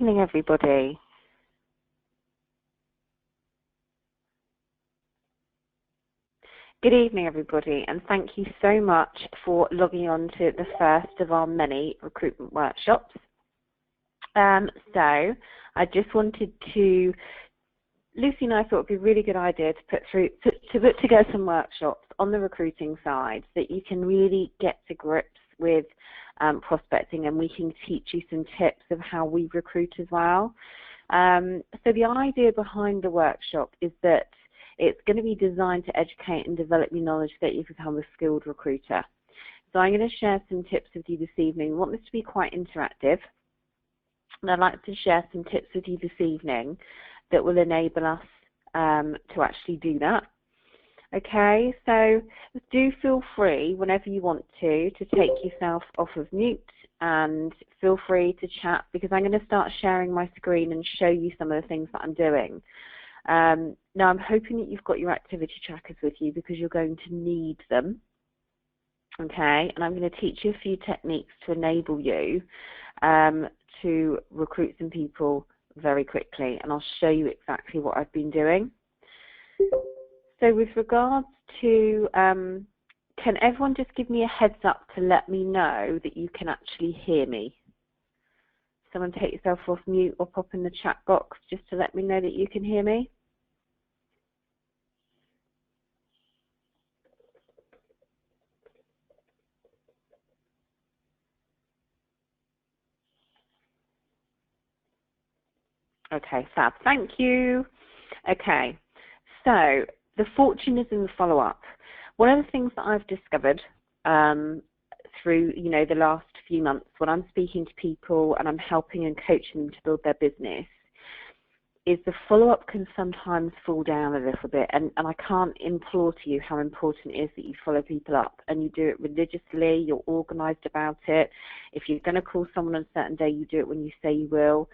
Evening, everybody. Good evening, everybody, and thank you so much for logging on to the first of our many recruitment workshops. So I just wanted to, Lucy and I thought it would be a really good idea to put together some workshops on the recruiting side so that you can really get to grips with prospecting, and we can teach you some tips of how we recruit as well. So the idea behind the workshop is that it's going to be designed to educate and develop your knowledge so that you become a skilled recruiter. So I'm going to share some tips with you this evening. We want this to be quite interactive, and I'd like to share some tips with you this evening that will enable us to actually do that. Okay, so do feel free whenever you want to take yourself off of mute and feel free to chat, because I'm going to start sharing my screen and show you some of the things that I'm doing. Now I'm hoping that you've got your activity trackers with you, because you're going to need them. Okay, and I'm going to teach you a few techniques to enable you to recruit some people very quickly, and I'll show you exactly what I've been doing. So with regards to, can everyone just give me a heads up to let me know that you can actually hear me? Someone take yourself off mute or pop in the chat box just to let me know that you can hear me. Okay, fab, thank you. Okay, so the fortune is in the follow-up. One of the things that I've discovered through, the last few months when I'm speaking to people and I'm helping and coaching them to build their business, is the follow-up can sometimes fall down a little bit, and I can't implore to you how important it is that you follow people up and you do it religiously, you're organised about it. If you're going to call someone on a certain day, you do it when you say you will.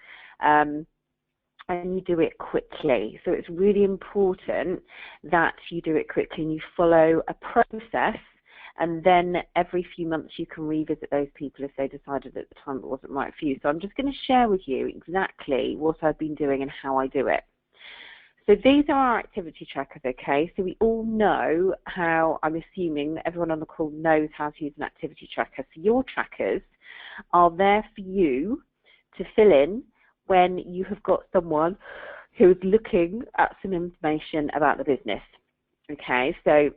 And you do it quickly. So it's really important that you do it quickly and you follow a process, and then every few months you can revisit those people if they decided at the time it wasn't right for you. So I'm just going to share with you exactly what I've been doing and how I do it. So these are our activity trackers, okay? So we all know how, I'm assuming that everyone on the call knows how to use an activity tracker. So your trackers are there for you to fill in when you have got someone who is looking at some information about the business. Okay, so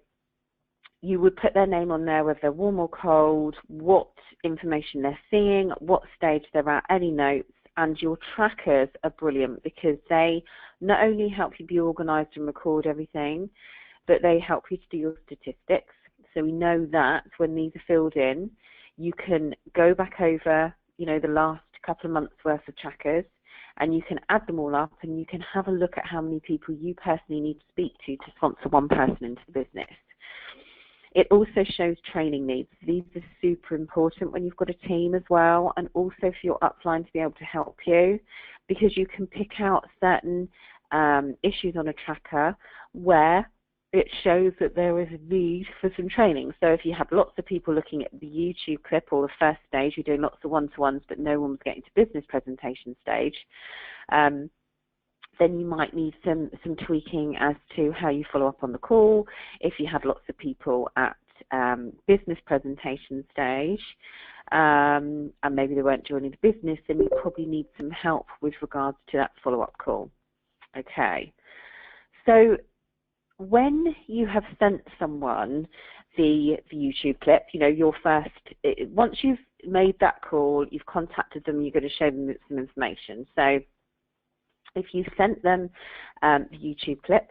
you would put their name on there, whether they're warm or cold, what information they're seeing, what stage they're at, any notes, and your trackers are brilliant because they not only help you be organised and record everything, but they help you to do your statistics. So we know that when these are filled in, you can go back over, the last couple of months worth of trackers, and you can add them all up and you can have a look at how many people you personally need to speak to sponsor one person into the business. It also shows training needs. These are super important when you've got a team as well, and also for your upline to be able to help you, because you can pick out certain issues on a tracker where it shows that there is a need for some training. So if you have lots of people looking at the YouTube clip or the first stage, you're doing lots of one-to-ones, but no one's getting to business presentation stage, then you might need some tweaking as to how you follow up on the call. If you had lots of people at business presentation stage, and maybe they weren't joining the business, then you probably need some help with regards to that follow-up call. Okay, so when you have sent someone the YouTube clip, your first, once you've made that call, you've contacted them, you're going to show them some information. So if you sent them the YouTube clip,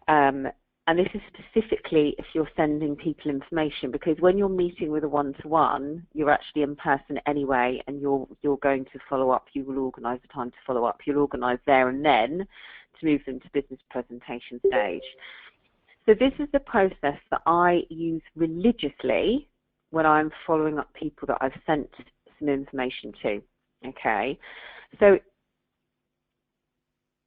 and this is specifically if you're sending people information, because when you're meeting with a one-to-one, you're actually in person anyway, and you're going to follow up. You will organise the time to follow up. You'll organise there and then to move them to business presentation stage. So this is the process that I use religiously when I'm following up people that I've sent some information to. Okay, so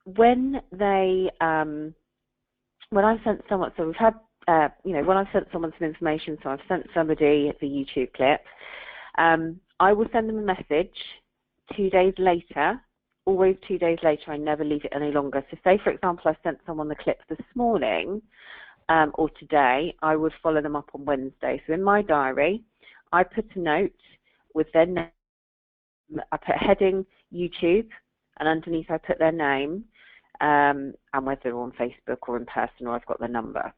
when they when I sent someone, so we've had when I've sent someone some information, so I've sent somebody the YouTube clip, I will send them a message 2 days later always 2 days later. I never leave it any longer. So say, for example, I sent someone the clip this morning or today, I would follow them up on Wednesday. So in my diary, I put a note with their name. I put heading YouTube, and underneath I put their name and whether they're on Facebook or in person, or I've got their number.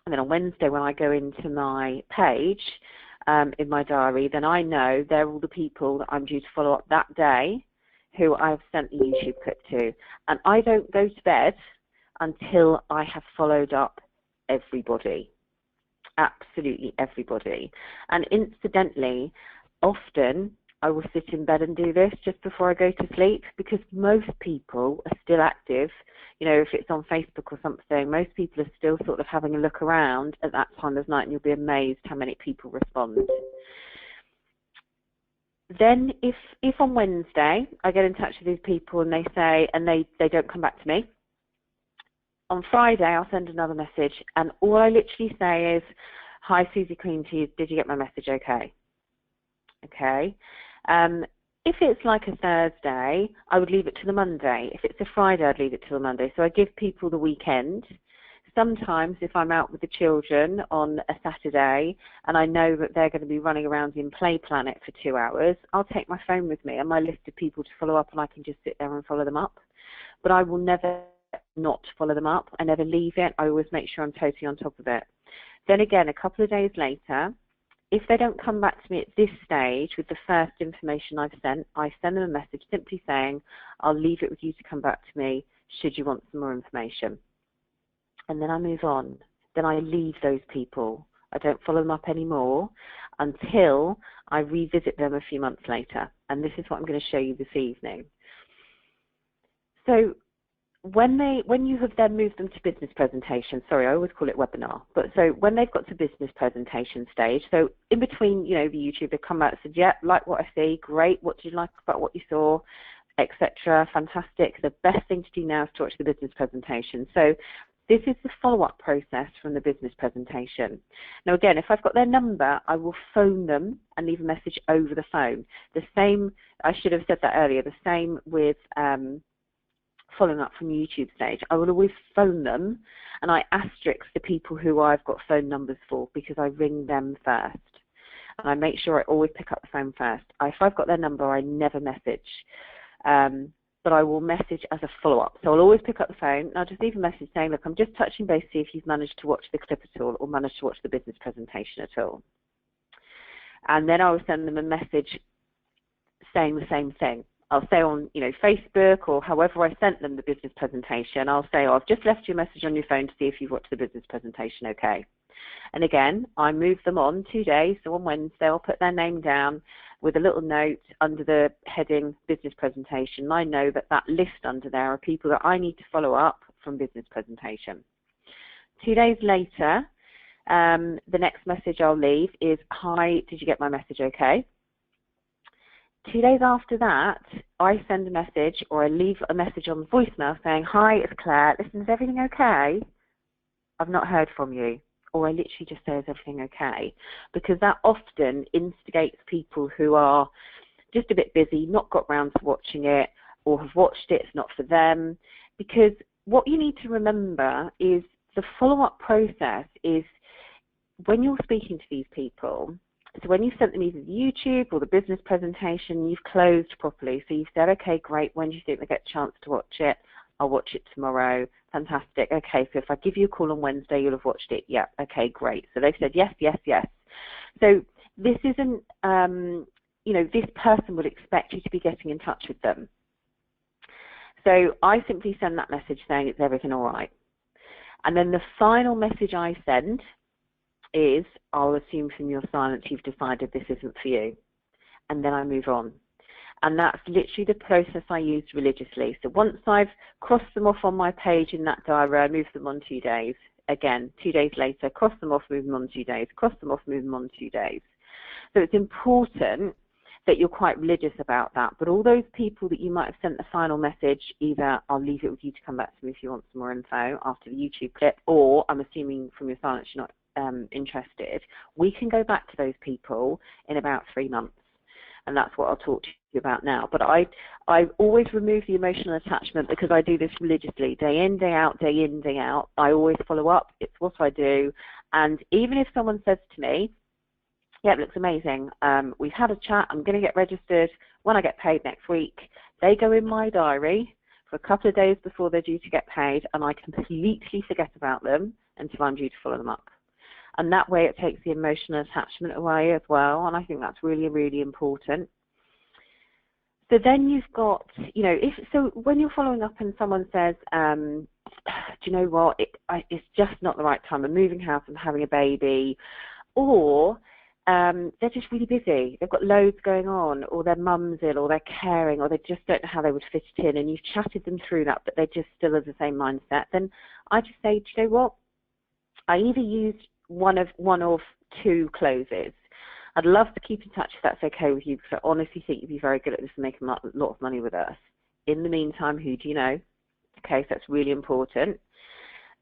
And then on Wednesday, when I go into my page in my diary, then I know they're all the people that I'm due to follow up that day who I've sent the YouTube clip to. And I don't go to bed until I have followed up everybody, absolutely everybody. And incidentally, often I will sit in bed and do this just before I go to sleep, because most people are still active. You know, if it's on Facebook or something, most people are still sort of having a look around at that time of night, and you'll be amazed how many people respond. Then if on Wednesday I get in touch with these people and they say, and they don't come back to me, on Friday I'll send another message, and all I literally say is, hi Susie Clean Teas, did you get my message okay? Okay. If it's like a Thursday, I would leave it to the Monday. If it's a Friday, I'd leave it to the Monday. So I give people the weekend. Sometimes if I'm out with the children on a Saturday and I know that they're going to be running around in Play Planet for 2 hours, I'll take my phone with me and my list of people to follow up, and I can just sit there and follow them up. But I will never not follow them up. I never leave it. I always make sure I'm totally on top of it. Then again, a couple of days later, if they don't come back to me at this stage with the first information I've sent, I send them a message simply saying, I'll leave it with you to come back to me should you want some more information. And then I move on. Then I leave those people. I don't follow them up anymore until I revisit them a few months later. And this is what I'm going to show you this evening. So when you have then moved them to business presentation, sorry, I always call it webinar, but so when they've got to business presentation stage, so in between, you know, the YouTube, they come out and said, yeah, like what I see, great, what did you like about what you saw, etc., fantastic. The best thing to do now is to watch the business presentation. So this is the follow-up process from the business presentation. Now again, if I've got their number, I will phone them and leave a message over the phone. The same, I should have said that earlier, the same with following up from YouTube stage. I will always phone them, and I asterisk the people who I've got phone numbers for, because I ring them first. And I make sure I always pick up the phone first. If I've got their number, I never message. But I will message as a follow-up. So I'll always pick up the phone, and I'll just leave a message saying, look, I'm just touching base to see if you've managed to watch the clip at all, or managed to watch the business presentation at all. And then I will send them a message saying the same thing. I'll say on, you know, Facebook or however I sent them the business presentation, I'll say, oh, I've just left you a message on your phone to see if you've watched the business presentation okay. And again, I move them on 2 days, so on Wednesday I'll put their name down with a little note under the heading business presentation. I know that that list under there are people that I need to follow up from business presentation. 2 days later, the next message I'll leave is, hi, did you get my message okay? 2 days after that, I send a message, or I leave a message on the voicemail saying, hi, it's Claire, listen, is everything okay? I've not heard from you. Or I literally just say, is everything okay? Because that often instigates people who are just a bit busy, not got round to watching it, or have watched it, it's not for them. Because what you need to remember is the follow-up process is when you're speaking to these people, so when you've sent them either the YouTube or the business presentation, you've closed properly. So you've said, okay, great, when do you think they get a chance to watch it? I'll watch it tomorrow. Fantastic. Okay, so if I give you a call on Wednesday, you'll have watched it. Yeah, okay, great. So they've said yes, yes, yes. So this isn't, you know, this person would expect you to be getting in touch with them. So I simply send that message saying, it's everything all right. And then the final message I send is, I'll assume from your silence you've decided this isn't for you. And then I move on. And that's literally the process I use religiously. So once I've crossed them off on my page in that diary, I move them on 2 days. Again, 2 days later, cross them off, move them on 2 days, cross them off, move them on 2 days. So it's important that you're quite religious about that. But all those people that you might have sent the final message, either I'll leave it with you to come back to me if you want some more info after the YouTube clip, or I'm assuming from your silence you're not interested, we can go back to those people in about 3 months. and that's what I'll talk to you about now. But I always remove the emotional attachment because I do this religiously, day in, day out, day in, day out. I always follow up. It's what I do. And even if someone says to me, yeah, it looks amazing, we've had a chat, I'm going to get registered when I get paid next week, they go in my diary for a couple of days before they're due to get paid, and I completely forget about them until I'm due to follow them up. And that way it takes the emotional attachment away as well, and I think that's really, really important. So then you've got, you know, so when you're following up and someone says, do you know what, it's just not the right time, I'm moving house, I'm having a baby, or they're just really busy, they've got loads going on, or their mum's ill, or they're caring, or they just don't know how they would fit it in, and you've chatted them through that, but they're just still of the same mindset, then I just say, do you know what, I either used one of two closes. I'd love to keep in touch if that's okay with you, because I honestly think you'd be very good at this and make a lot of money with us. In the meantime, who do you know? Okay, so that's really important.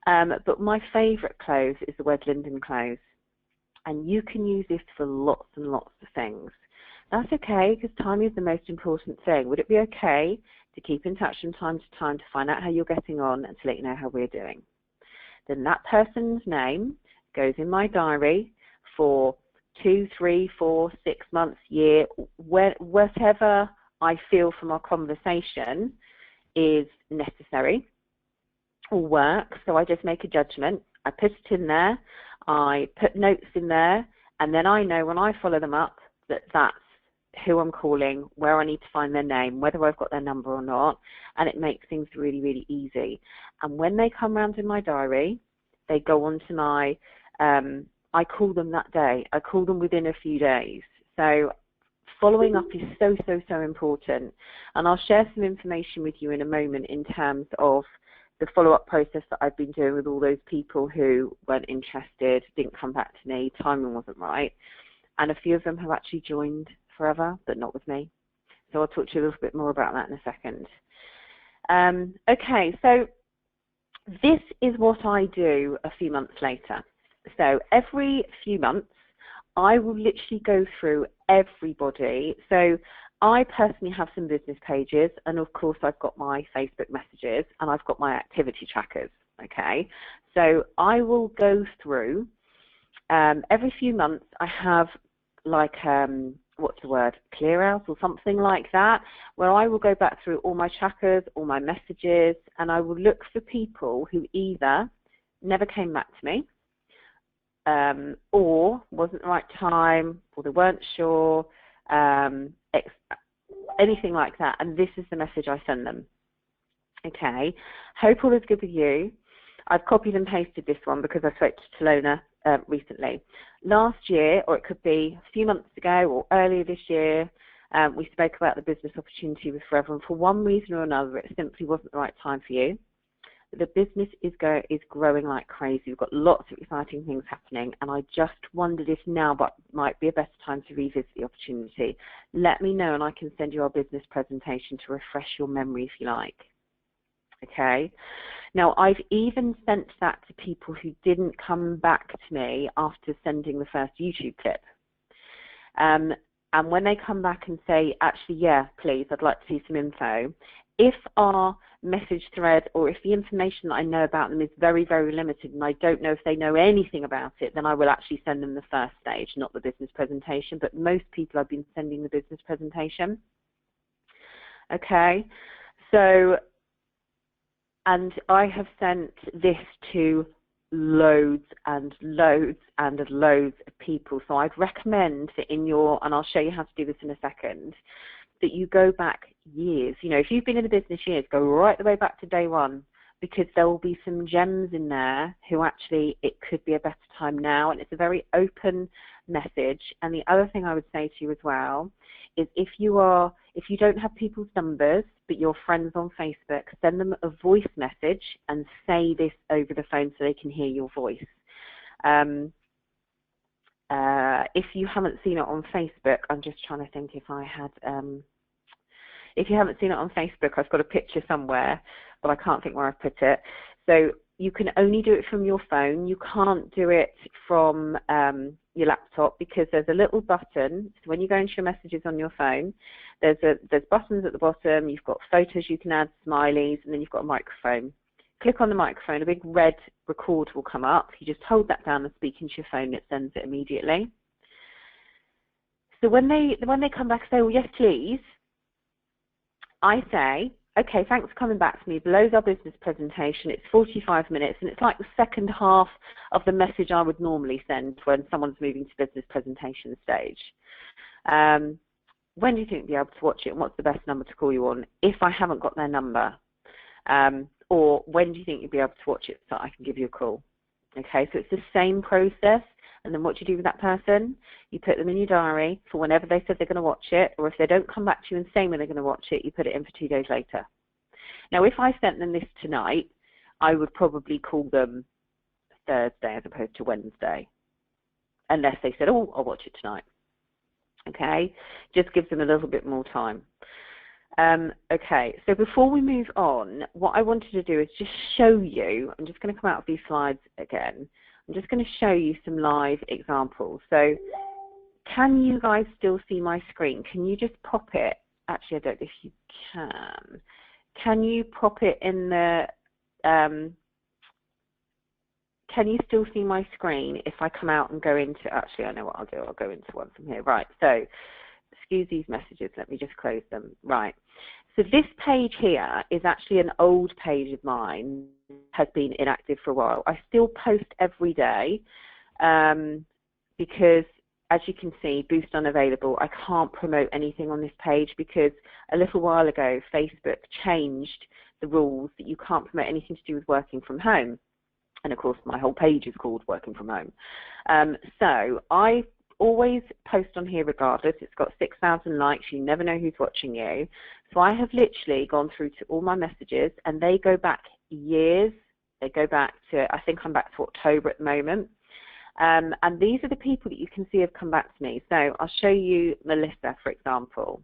But my favourite close is the Wed Linden close. And you can use this for lots and lots of things. That's okay, because time is the most important thing. Would it be okay to keep in touch from time to time to find out how you're getting on and to let you know how we're doing? Then that person's name goes in my diary for 2, 3, 4, 6 months, year, whatever I feel from our conversation is necessary or works. So I just make a judgment. I put it in there. I put notes in there, and then I know when I follow them up that that's who I'm calling, where I need to find their name, whether I've got their number or not, and it makes things really, really easy. And when they come round in my diary, they go on to my, I call them that day. I call them within a few days. So following up is so, so, so important. And I'll share some information with you in a moment in terms of the follow-up process that I've been doing with all those people who weren't interested, didn't come back to me, timing wasn't right. And a few of them have actually joined forever, but not with me. So I'll talk to you a little bit more about that in a second. Okay, so this is what I do a few months later. So every few months, I will literally go through everybody. So I personally have some business pages, and of course I've got my Facebook messages, and I've got my activity trackers, okay? So I will go through, every few months I have like, what's the word, clear out or something like that, where I will go back through all my trackers, all my messages, and I will look for people who either never came back to me, or wasn't the right time, or they weren't sure, anything like that, and this is the message I send them. Okay, hope all is good with you. I've copied and pasted this one because I spoke to Talona recently. Last year, or it could be a few months ago or earlier this year, we spoke about the business opportunity with Forever, and for one reason or another, it simply wasn't the right time for you. The business is growing like crazy. We've got lots of exciting things happening, and I just wondered if now might be a better time to revisit the opportunity. Let me know, and I can send you our business presentation to refresh your memory if you like. Okay. Now, I've even sent that to people who didn't come back to me after sending the first YouTube clip. And when they come back and say, actually, yeah, please, I'd like to see some info, if our message thread or if the information that I know about them is very, very limited and I don't know if they know anything about it, then I will actually send them the first stage, not the business presentation. But most people I've been sending the business presentation. Okay, so, and I have sent this to loads and loads and loads of people. So I'd recommend that in your, and I'll show you how to do this in a second, that you go back years. You know, if you've been in the business years, go right the way back to day one, because there will be some gems in there who actually it could be a better time now, and it's a very open message. And the other thing I would say to you as well is if you don't have people's numbers but you're friends on Facebook, send them a voice message and say this over the phone so they can hear your voice. If you haven't seen it on Facebook, I'm just trying to think if I had, if you haven't seen it on Facebook, I've got a picture somewhere, but I can't think where I've put it. So you can only do it from your phone. You can't do it from your laptop because there's a little button. So when you go into your messages on your phone, there's buttons at the bottom. You've got photos you can add, smileys, and then you've got a microphone. Click on the microphone. A big red record will come up. You just hold that down and speak into your phone. It sends it immediately. So when they come back and say, well, yes, please, I say, okay, thanks for coming back to me. Below's our business presentation. It's 45 minutes, and it's like the second half of the message I would normally send when someone's moving to business presentation stage. When do you think you'll be able to watch it, and what's the best number to call you on if I haven't got their number? Or when do you think you'll be able to watch it so I can give you a call? Okay, so it's the same process. And then what do you do with that person? You put them in your diary for whenever they said they're going to watch it, or if they don't come back to you and say when they're going to watch it, you put it in for 2 days later. Now, if I sent them this tonight, I would probably call them Thursday as opposed to Wednesday, unless they said, oh, I'll watch it tonight. Okay, just gives them a little bit more time. Okay, so before we move on, what I wanted to do is just show you, I'm just going to come out of these slides again. I'm just going to show you some live examples. So can you guys still see my screen? Can you just pop it? Actually, I don't know if you can. Can you pop it in the, can you still see my screen if I come out and go into, actually, I know what I'll do. I'll go into one from here. Right, so excuse these messages. Let me just close them. Right. So this page here is actually an old page of mine, has been inactive for a while. I still post every day because, as you can see, boost unavailable. I can't promote anything on this page because a little while ago, Facebook changed the rules that you can't promote anything to do with working from home. And of course, my whole page is called Working From Home. So I always post on here regardless. It's got 6,000 likes. You never know who's watching you. So I have literally gone through to all my messages, and they go back years. They go back to, I think I'm back to October at the moment. And these are the people that you can see have come back to me. So I'll show you Melissa, for example.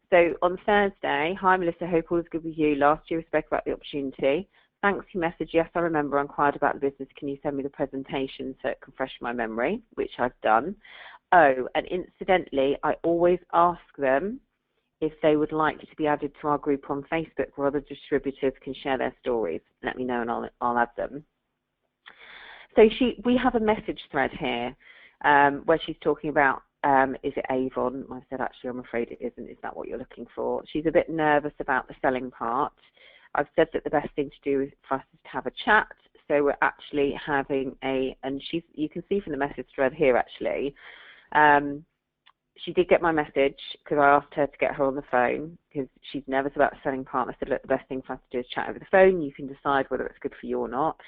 So on Thursday, hi Melissa, hope all is good with you. Last year we spoke about the opportunity. Thanks for your message. Yes, I remember. I inquired about the business. Can you send me the presentation so it can freshen my memory, which I've done. Oh, and incidentally, I always ask them if they would like to be added to our group on Facebook where other distributors can share their stories. Let me know and I'll add them. So we have a message thread here where she's talking about, is it Avon? I said, actually, I'm afraid it isn't. Is that what you're looking for? She's a bit nervous about the selling part. I've said that the best thing to do for us is to have a chat. So we're actually having you can see from the message thread here actually, she did get my message because I asked her to get her on the phone because she's nervous about the selling part. I said, look, the best thing for us to do is chat over the phone. You can decide whether it's good for you or not.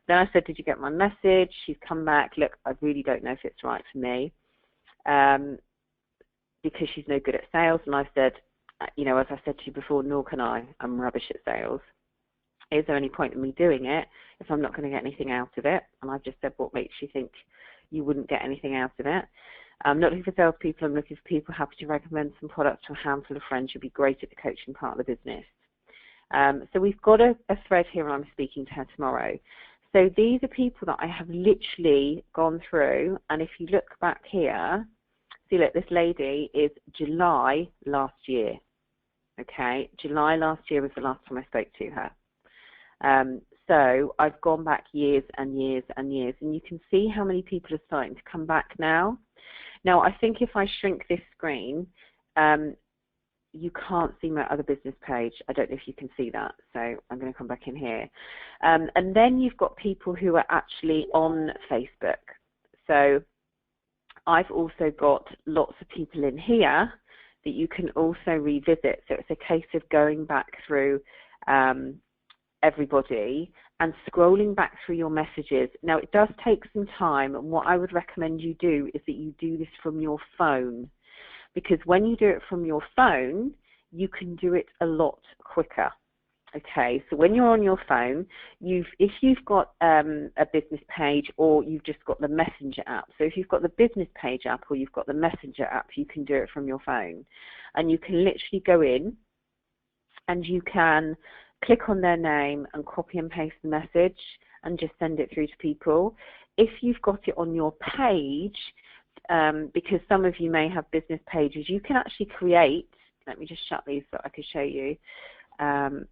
Then I said, did you get my message? She's come back, look, I really don't know if it's right for me because she's no good at sales. And I said, you know, as I said to you before, nor can I. I'm rubbish at sales. Is there any point in me doing it if I'm not going to get anything out of it? And I've just said, what makes you think you wouldn't get anything out of it? I'm not looking for salespeople. I'm looking for people happy to recommend some products to a handful of friends who'd be great at the coaching part of the business. So we've got a thread here and I'm speaking to her tomorrow. So these are people that I have literally gone through. And if you look back here, see, look, this lady is July last year. Okay, July last year was the last time I spoke to her. So I've gone back years and years and years, and you can see how many people are starting to come back now. Now, I think if I shrink this screen, you can't see my other business page. I don't know if you can see that, so I'm going to come back in here. And then you've got people who are actually on Facebook. So I've also got lots of people in here that you can also revisit. So it's a case of going back through everybody and scrolling back through your messages. Now, it does take some time, and what I would recommend you do is that you do this from your phone, because when you do it from your phone, you can do it a lot quicker. Okay, so when you're on your phone, if you've got a business page or you've just got the Messenger app, so if you've got the business page app or you've got the Messenger app, you can do it from your phone. And you can literally go in and you can click on their name and copy and paste the message and just send it through to people. If you've got it on your page, because some of you may have business pages, you can actually create, let me just shut these so I can show you.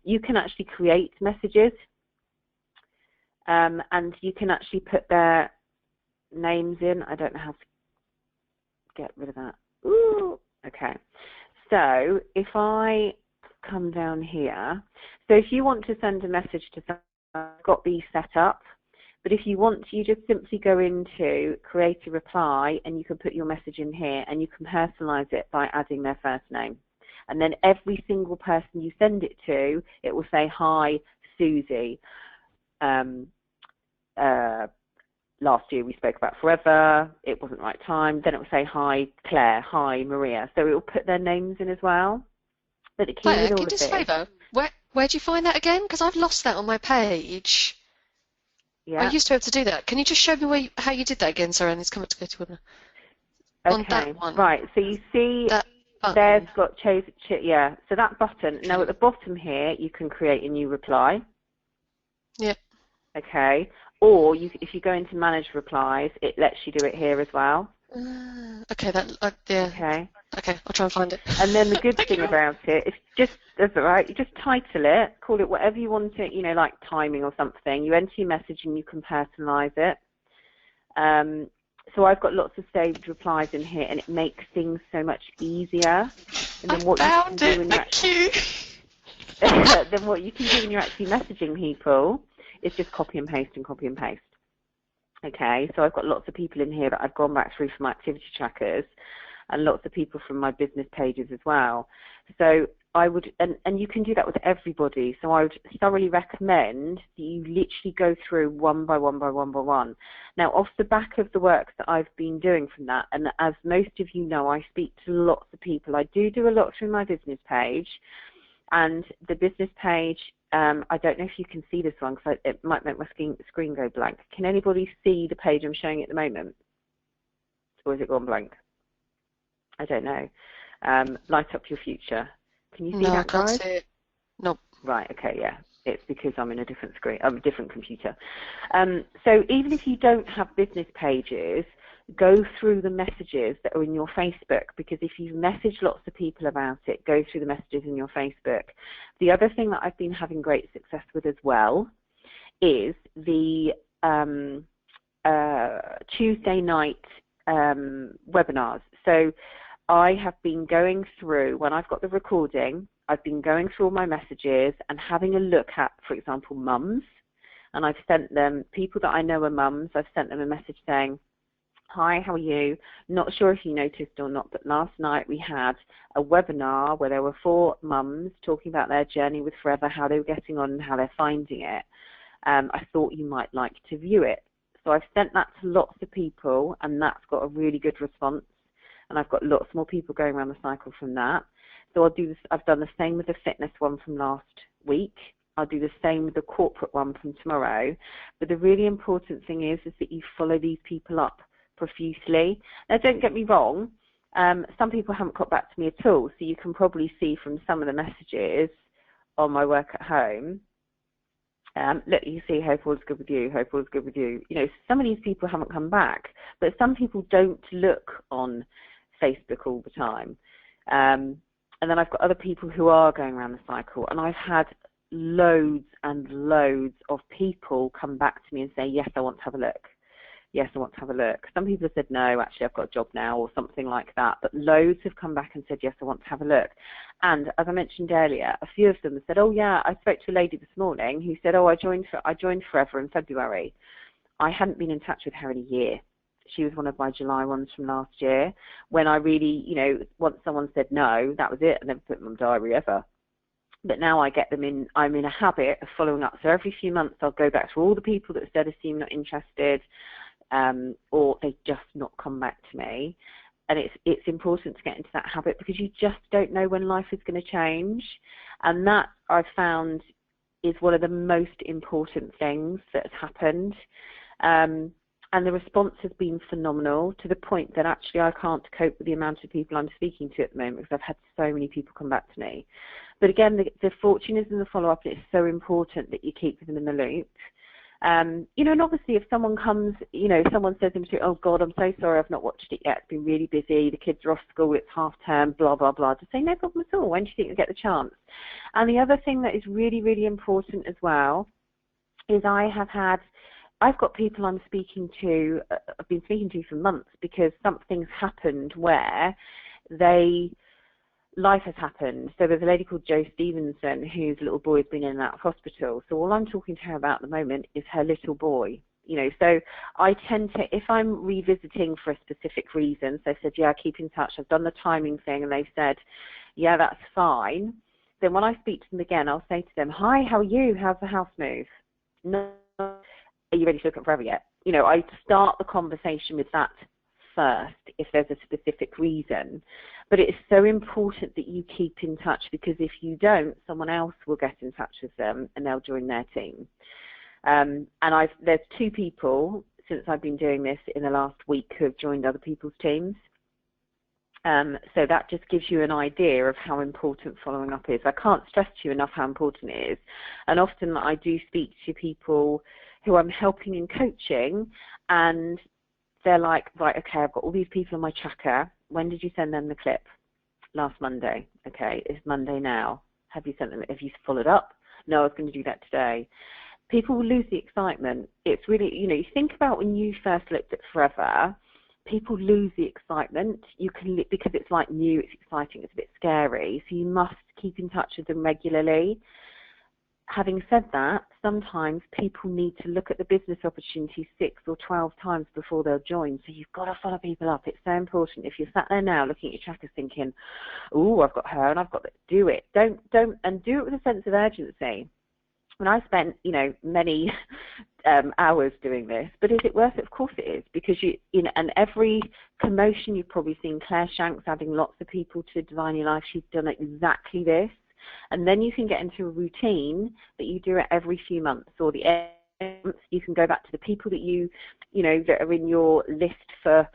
You can actually create messages, and you can actually put their names in. I don't know how to get rid of that. Ooh, okay. So if I come down here, so if you want to send a message to someone, I've got these set up, but if you want to, you just simply go into create a reply and you can put your message in here and you can personalize it by adding their first name. And then every single person you send it to, it will say, hi, Susie. Last year we spoke about forever, it wasn't the right time. Then it will say, hi, Claire, hi, Maria. So it will put their names in as well. But the key Claire, with all can you of do us a this, favour? Where do you find that again? Because I've lost that on my page. yeah. I used to be able to do that. Can you just show me how you did that again? Sorry, it's coming to go to on that one. Right, so you see there's got yeah, so that button. Okay. Now at the bottom here, you can create a new reply. Yeah. Okay, or if you go into manage replies, it lets you do it here as well. Okay, yeah. Okay, I'll try and find it. And then the good thing about it, it's just, that's all right, you just title it, call it whatever you want it, you know, like timing or something. You enter your message and you can personalize it. So I've got lots of saved replies in here, and it makes things so much easier. And then what you can do when then what you can do when you're actually messaging people is just copy and paste and copy and paste. Okay, so I've got lots of people in here that I've gone back through from my activity trackers, and lots of people from my business pages as well. So I would, and you can do that with everybody. So I would thoroughly recommend that you literally go through one by one by one by one. Now, off the back of the work that I've been doing from that, and as most of you know, I speak to lots of people. I do a lot through my business page, and the business page, I don't know if you can see this one because it might make my screen go blank. Can anybody see the page I'm showing at the moment? Or has it gone blank? I don't know. Light up your future. Can you see that, guys? No, I can't see it. Nope. Right, okay, yeah. It's because I'm in a different screen, a different computer. So even if you don't have business pages, go through the messages that are in your Facebook, because if you message lots of people about it, go through the messages in your Facebook. The other thing that I've been having great success with as well is the Tuesday night webinars. So I have been going through, when I've got the recording, I've been going through all my messages and having a look at, for example, mums, and I've sent them, people that I know are mums, I've sent them a message saying, hi, how are you? Not sure if you noticed or not, but last night we had a webinar where there were 4 mums talking about their journey with Forever, how they were getting on and how they're finding it. I thought you might like to view it. So I've sent that to lots of people, and that's got a really good response. And I've got lots more people going around the cycle from that. So I'll do this. I've done the same with the fitness one from last week. I'll do the same with the corporate one from tomorrow. But the really important thing is that you follow these people up profusely. Now, don't get me wrong. Some people haven't got back to me at all. So you can probably see from some of the messages on my work at home. Look, you see, hope all's good with you, hope all's good with you. You know, some of these people haven't come back, but some people don't look on Facebook all the time. And then I've got other people who are going around the cycle, and I've had loads and loads of people come back to me and say, yes, I want to have a look. Yes, I want to have a look. Some people have said, no, actually, I've got a job now, or something like that. But loads have come back and said, yes, I want to have a look. And as I mentioned earlier, a few of them have said, oh, yeah, I spoke to a lady this morning who said, oh, I joined Forever in February. I hadn't been in touch with her in a year. She was one of my July ones from last year, when I really, you know, once someone said no, that was it. I never put them in my diary ever. But now I get them in, I'm in a habit of following up. So every few months I'll go back to all the people that said seem not interested, or they just not come back to me. And it's important to get into that habit, because you just don't know when life is going to change. And that, I've found, is one of the most important things that has happened. And the response has been phenomenal, to the point that actually I can't cope with the amount of people I'm speaking to at the moment, because I've had so many people come back to me. But again, the fortune is in the follow-up, and it's so important that you keep them in the loop. You know, and obviously if someone comes, you know, someone says to me, oh God, I'm so sorry, I've not watched it yet, it's been really busy, the kids are off school, it's half term, blah, blah, blah, to say no problem at all, when do you think you'll get the chance? And the other thing that is really, really important as well is I've got people I'm speaking to, I've been speaking to for months, because something's happened where life has happened. So there's a lady called Jo Stevenson whose little boy has been in and out of hospital. So all I'm talking to her about at the moment is her little boy. You know, so I tend to, if I'm revisiting for a specific reason, so I said, yeah, keep in touch, I've done the timing thing, and they've said, yeah, that's fine. Then when I speak to them again, I'll say to them, hi, how are you? How's the house move? No. Are you ready to look at forever yet? You know, I start the conversation with that first if there's a specific reason. But it's so important that you keep in touch, because if you don't, someone else will get in touch with them and they'll join their team. And there's 2 people since I've been doing this in the last week who have joined other people's teams. So that just gives you an idea of how important following up is. I can't stress to you enough how important it is. And often I do speak to people who I'm helping in coaching, and they're like, right, okay, I've got all these people on my tracker. When did you send them the clip? Last Monday. Okay, it's Monday now. Have you sent them? Have you followed up? No, I was going to do that today. People will lose the excitement. It's really, you know, you think about when you first looked at Forever, people lose the excitement. Because it's like new, it's exciting, it's a bit scary. So you must keep in touch with them regularly. Having said that, sometimes people need to look at the business opportunity 6 or 12 times before they'll join. So you've got to follow people up. It's so important. If you're sat there now looking at your trackers thinking, oh, I've got her and I've got to do it. And do it with a sense of urgency. When I spent, you know, many hours doing this, but is it worth it? Of course it is, because you know, and every promotion you've probably seen Claire Shanks adding lots of people to Design Your Life. She's done exactly this. And then you can get into a routine that you do it every few months, or the months you can go back to the people that you know, that are in your list for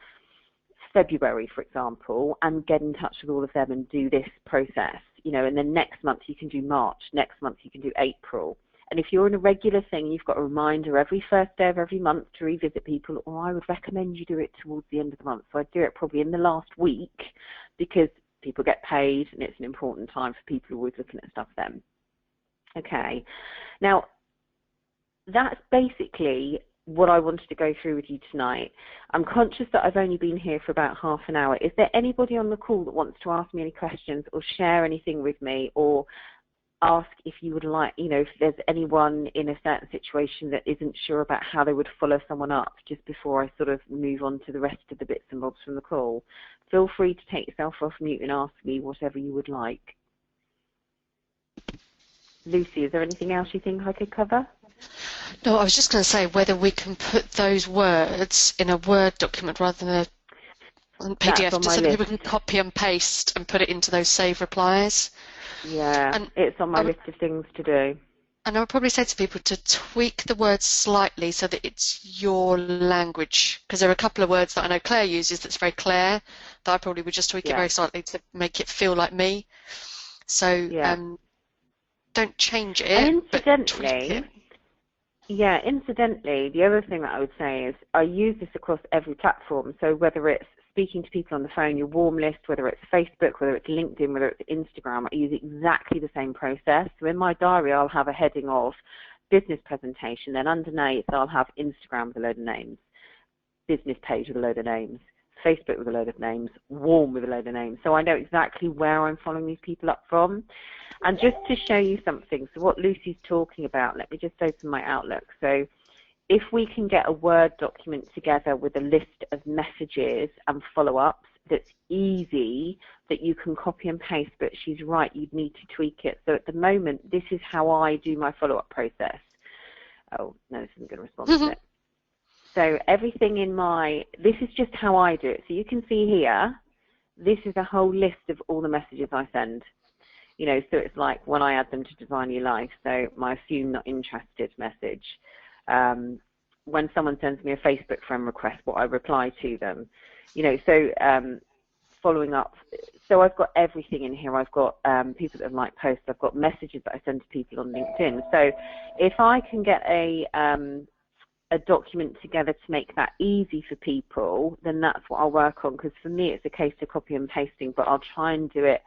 February, for example, and get in touch with all of them and do this process, you know, and then next month you can do March, next month you can do April. And if you're in a regular thing, you've got a reminder every first day of every month to revisit people, or I would recommend you do it towards the end of the month. So I'd do it probably in the last week, because people get paid and it's an important time for people who are always looking at stuff then. Okay. Now, that's basically what I wanted to go through with you tonight. I'm conscious that I've only been here for about half an hour. Is there anybody on the call that wants to ask me any questions or share anything with me, or ask if you would like, you know, if there's anyone in a certain situation that isn't sure about how they would follow someone up, just before I sort of move on to the rest of the bits and bobs from the call? Feel free to take yourself off mute and ask me whatever you would like. Lucy, is there anything else you think I could cover? No, I was just going to say whether we can put those words in a Word document rather than a PDF, just so that people can copy and paste and put it into those save replies. Yeah, and it's on my list of things to do. And I would probably say to people to tweak the words slightly so that it's your language, because there are a couple of words that I know Claire uses that's very Claire, that I probably would just tweak it very slightly to make it feel like me. So don't change it, and incidentally, but tweak it. Yeah, incidentally, the other thing that I would say is I use this across every platform. So whether it's speaking to people on the phone, your warm list, whether it's Facebook, whether it's LinkedIn, whether it's Instagram, I use exactly the same process. So in my diary, I'll have a heading of business presentation. Then underneath, I'll have Instagram with a load of names, business page with a load of names, Facebook with a load of names, warm with a load of names. So I know exactly where I'm following these people up from. And just to show you something, so what Lucy's talking about, let me just open my Outlook. So if we can get a Word document together with a list of messages and follow-ups that's easy, that you can copy and paste, but she's right, you'd need to tweak it. So at the moment, this is how I do my follow-up process. Oh, no, this isn't going to respond to it. So everything in this is just how I do it. So you can see here, this is a whole list of all the messages I send. You know, so it's like when I add them to Design Your Life, so my assume not interested message. when someone sends me a Facebook friend request, what I reply to them. You know, so following up. So I've got everything in here. I've got people that have liked posts. I've got messages that I send to people on LinkedIn. So if I can get a document together to make that easy for people, then that's what I'll work on, because for me it's a case of copy and pasting, but I'll try and do it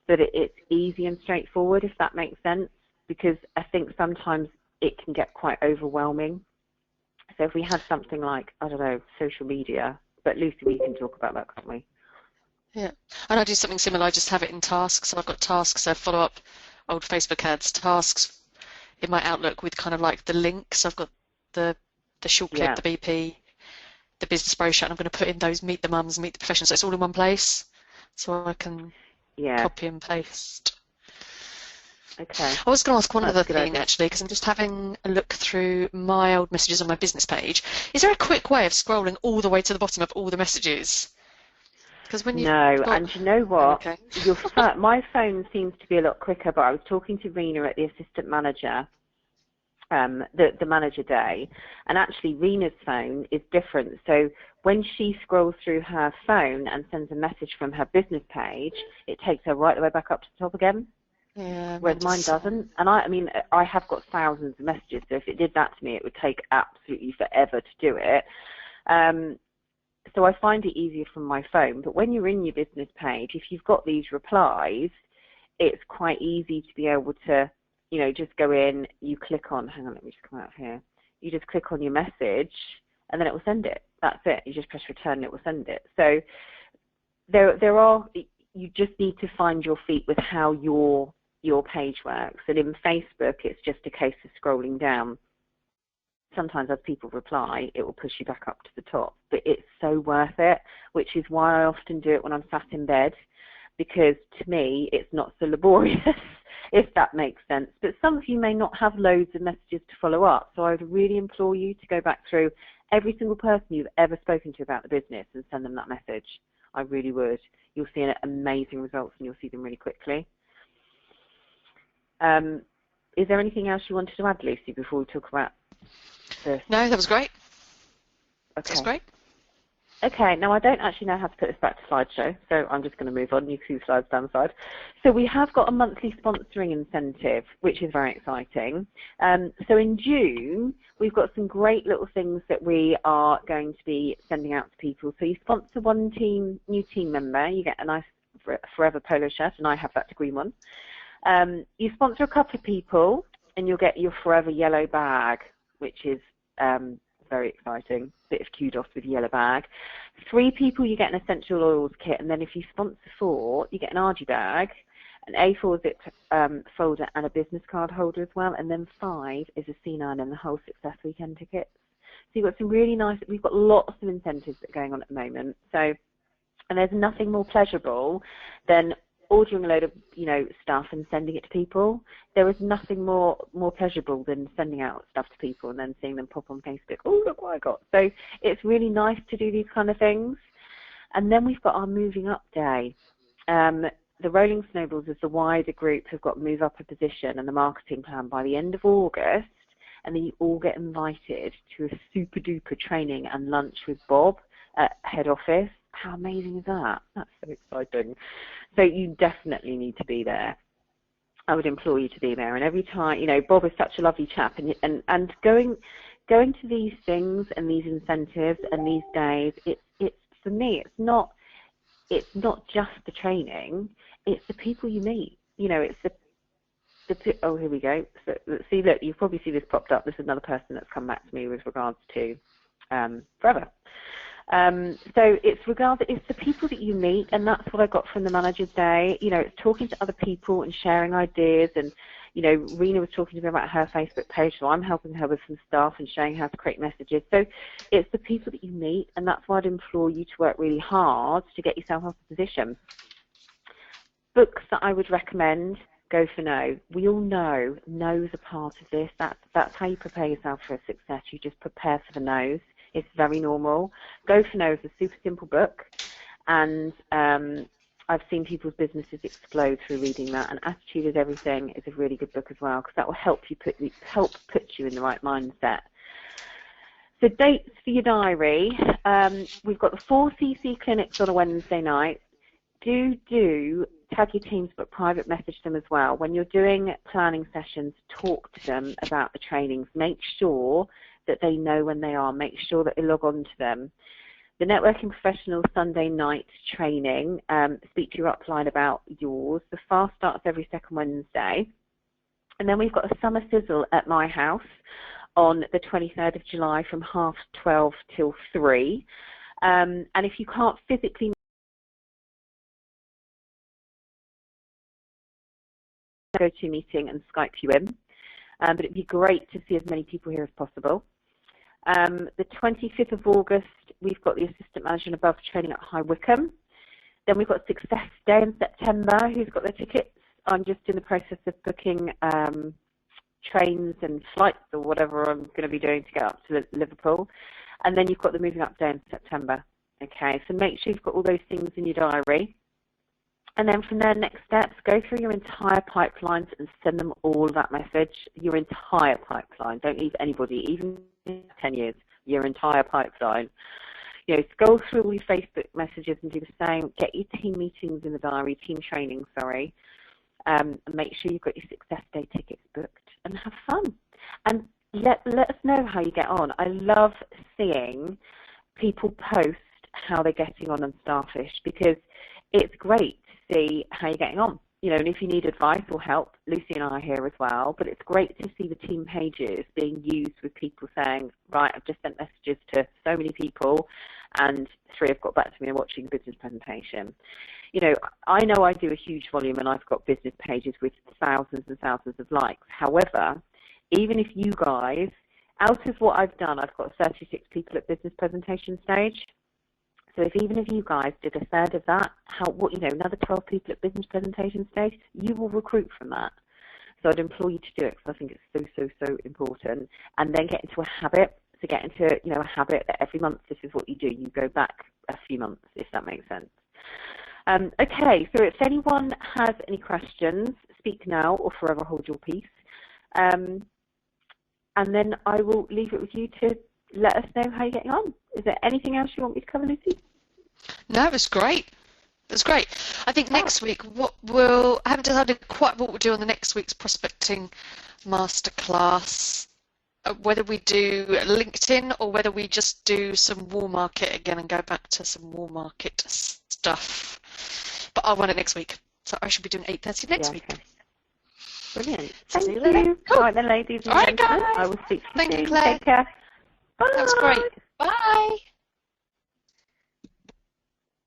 so that it's easy and straightforward, if that makes sense, because I think sometimes it can get quite overwhelming. So if we had something like, I don't know, social media, but Lucy, we can talk about that, can't we? Yeah, and I do something similar. I just have it in tasks. So I've got tasks, so follow up old Facebook ads, tasks in my Outlook with kind of like the links. I've got the short clip, the BP, the business brochure, and I'm going to put in those meet the mums, meet the professionals. So it's all in one place, so I can copy and paste. Okay. I was going to ask one other thing, actually, because I'm just having a look through my old messages on my business page. Is there a quick way of scrolling all the way to the bottom of all the messages? Because when and you know what? My phone seems to be a lot quicker, but I was talking to Rena at the assistant manager, the manager day, and actually Rena's phone is different. So when she scrolls through her phone and sends a message from her business page, it takes her right the way back up to the top again. Yeah, whereas mine doesn't. And I mean, I have got thousands of messages, so if it did that to me, it would take absolutely forever to do it. So I find it easier from my phone. But when you're in your business page, if you've got these replies, it's quite easy to be able to, you know, just go in, you click on, hang on, let me just come out of here. You just click on your message, and then it will send it. That's it. You just press return, and it will send it. So you just need to find your feet with how your page works. And in Facebook, it's just a case of scrolling down. Sometimes as people reply, it will push you back up to the top. But it's so worth it, which is why I often do it when I'm sat in bed, because to me, it's not so laborious, if that makes sense. But some of you may not have loads of messages to follow up, so I would really implore you to go back through every single person you've ever spoken to about the business and send them that message. I really would. You'll see amazing results, and you'll see them really quickly. Is there anything else you wanted to add, Lucy, before we talk about this? No, that was great. Okay. That's great. Okay, now I don't actually know how to put this back to slideshow, so I'm just going to move on. You can see the slides down the side. So we have got a monthly sponsoring incentive, which is very exciting. So in June, we've got some great little things that we are going to be sending out to people. So you sponsor one new team member, you get a nice Forever polo shirt, and I have that green one. You sponsor a couple of people, and you'll get your Forever yellow bag, which is very exciting. Bit of kudos with yellow bag. 3 people, you get an essential oils kit, and then if you sponsor 4, you get an RG bag, an A4 zip folder, and a business card holder as well. And then 5 is a C9 and the whole Success Weekend tickets. So you've got some really nice. We've got lots of incentives that are going on at the moment. So, and there's nothing more pleasurable than ordering a load of, you know, stuff and sending it to people. There is nothing more pleasurable than sending out stuff to people and then seeing them pop on Facebook. Oh, look what I got. So it's really nice to do these kind of things. And then we've got our Moving Up Day. The Rolling Snowballs as the wider group have got Move Up a Position and the marketing plan by the end of August. And then you all get invited to a super duper training and lunch with Bob at head office. How amazing is that? That's so exciting. So you definitely need to be there. I would implore you to be there. And every time, you know, Bob is such a lovely chap, and going to these things and these incentives and these days, it's for me, it's not just the training, it's the people you meet. You know, it's oh, here we go. So see, look, you probably see this popped up. There's another person that's come back to me with regards to Forever. So it's the people that you meet, and that's what I got from the manager's day. You know, it's talking to other people and sharing ideas, and, you know, Rena was talking to me about her Facebook page, so I'm helping her with some stuff and showing how to create messages. So it's the people that you meet, and that's why I'd implore you to work really hard to get yourself off the position. Books that I would recommend, Go for No. We all know no's a part of this. That's how you prepare yourself for a success. You just prepare for the no's. It's very normal. Go for No is a super simple book, and I've seen people's businesses explode through reading that. And Attitude is Everything is a really good book as well, because that will help put you in the right mindset. So dates for your diary. We've got the 4 CC clinics on a Wednesday night. Do tag your teams, but private message them as well. When you're doing planning sessions, talk to them about the trainings. Make sure that they know when they are. Make sure that they log on to them. The Networking Professional Sunday night training, speak to your upline about yours. The fast starts every second Wednesday. And then we've got a summer sizzle at my house on the 23rd of July from 12:30 till 3. And if you can't physically go to a meeting and Skype you in, but it'd be great to see as many people here as possible. The 25th of August, we've got the Assistant Manager and Above training at High Wycombe. Then we've got Success Day in September. Who's got their tickets? I'm just in the process of booking trains and flights or whatever I'm going to be doing to get up to Liverpool. And then you've got the Moving Up Day in September. Okay, so make sure you've got all those things in your diary. And then from there, next steps, go through your entire pipelines and send them all that message. Your entire pipeline. Don't leave anybody, even in 10 years, your entire pipeline. You know, scroll through all your Facebook messages and do the same. Get your team meetings in the diary, team training, sorry. And make sure you've got your Success Day tickets booked and have fun. And let us know how you get on. I love seeing people post how they're getting on Starfish, because it's great to see how you're getting on. You know, and if you need advice or help, Lucy and I are here as well. But it's great to see the team pages being used with people saying, right, I've just sent messages to so many people and 3 have got back to me and watching the business presentation. You know I do a huge volume and I've got business pages with thousands and thousands of likes. However, even if you guys, out of what I've done, I've got 36 people at business presentation stage. So even if you guys did a third of that, another 12 people at business presentation stage, you will recruit from that. So I'd implore you to do it, because I think it's so important. And then get into a habit. So get into a habit that every month this is what you do. You go back a few months, if that makes sense. Okay, so if anyone has any questions, speak now or forever hold your peace. And then I will leave it with you to let us know how you're getting on. Is there anything else you want me to cover, Lucy? No, it was great. That's great. I think next week I haven't decided quite what we'll do on the next week's prospecting masterclass. Whether we do LinkedIn or whether we just do some Wall Market again and go back to some Wall Market stuff. But I'll run it next week, so I should be doing 8:30 next week. Okay. Brilliant. Thank you. Cool. All right then, ladies and gentlemen. I will speak to you soon. Thank you, Claire. Take care. Bye. That's great. Bye.